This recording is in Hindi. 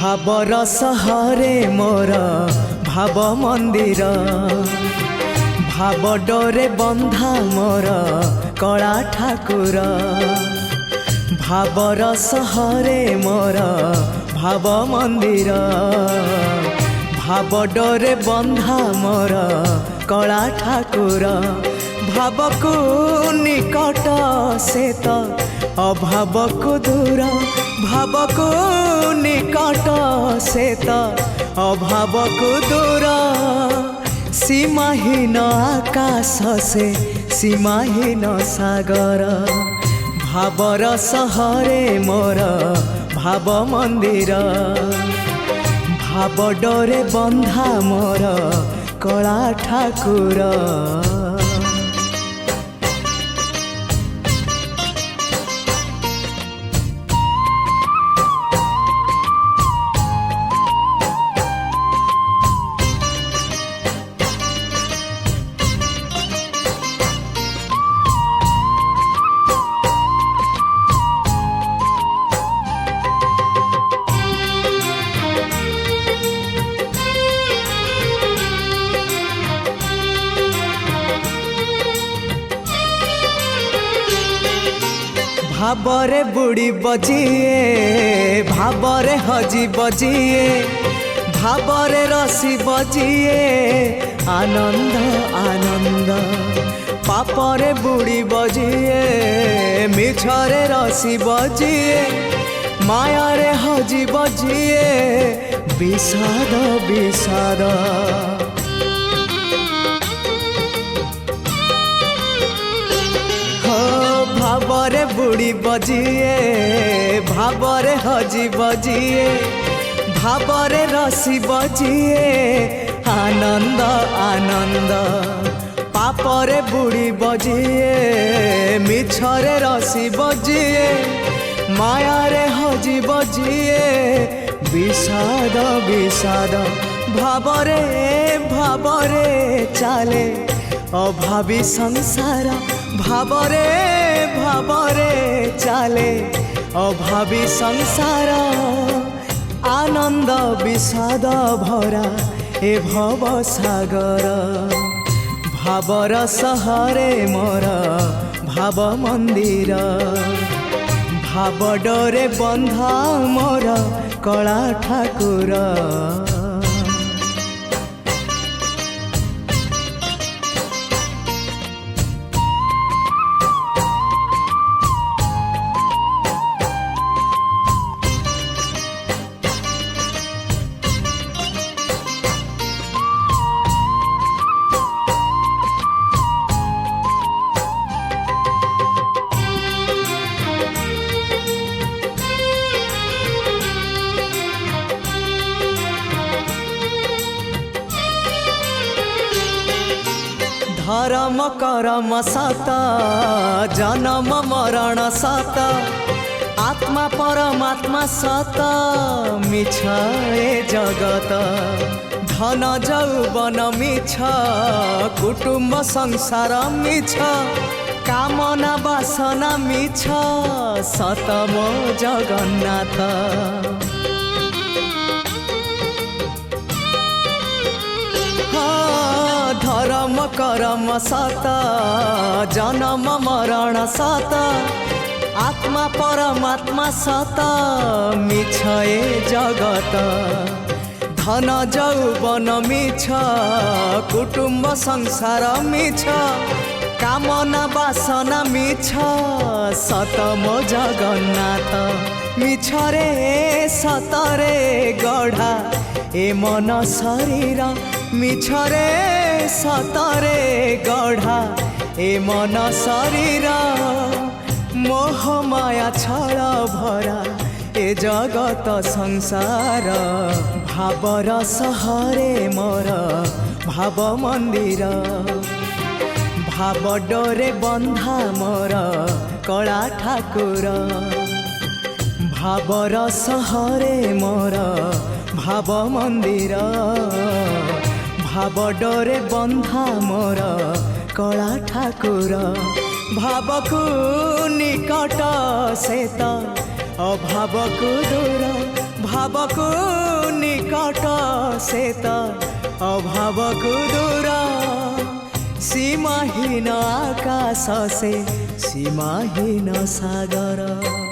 भाबर सहरे मोर भाव मंदिर भाव डोरे बंधा मोर कला ठाकुर भाबर सहरे मोर भाव मंदिर भाव डोरे बंधा मोर कला ठाकुर भाव को निकट से तो अभाव को दूर भाव को निकट से तो अभाव को दूर सीमाहीन आकाश से सीमाहीन सागर भावर सहरे मोर भाव मंदिर भाव डोरे बंधा मोर कला ठाकुर। भावरे बुड़ी बजिए भावरे हजी बजिए भावरे रसी बजिए आनंद आनंद पापरे बुड़ी बजिए मिछरे रसी बजिए मायारे हजी बजिए विषाद विषाद भावरे बुड़ी बजिए भावरे हजी बजिए भावरे रसी बजिए आनंद आनंद पापरे बुड़ी बजिए मिछरे रसी बजिए मायारे हजी बजिए विषाद विषाद भावरे भावरे चाले अभावी संसार भावरे भावरे चाले अभावी संसार आनंद विषाद भरा ए भव सागर भावर सहरे मोर भाव मंदिर भाव डोरे बंधा मोर कला ठाकुर। धर्म करम सत जन्म मरण सत आत्मा परमात्मा सत मिछ ए जगत धन जौवन मिछ कुटुंब संसार मिछ कामना वासना मिछ सत मो जगन्नाथ धर्म करम सत जन्म मरण सत आत्मा परमात्मा सत मिछ ए जगत धन जौवन मिछ कुटुंब संसार मिछ कामना वासना मिछ सत मो जगन्नाथ मिछ रे सतरे गढ़ा ए मन शरीर मिछरे सतरे गढ़ा ए मन शरीर मोह माया छल भरा ए जगत संसार भावर सहरे मोर भाव मंदिर भाव डोरे बंधा मोर कला ठाकुर भावर सहरे मोर भाव मंदिर भाव डोरे बंधा मोर कला ठाकुर भाव को निकट से तो अभाव को दूर भावको निकट से तो अभावको दूर सीमाहीन आकाश से सीमाहीन सागर।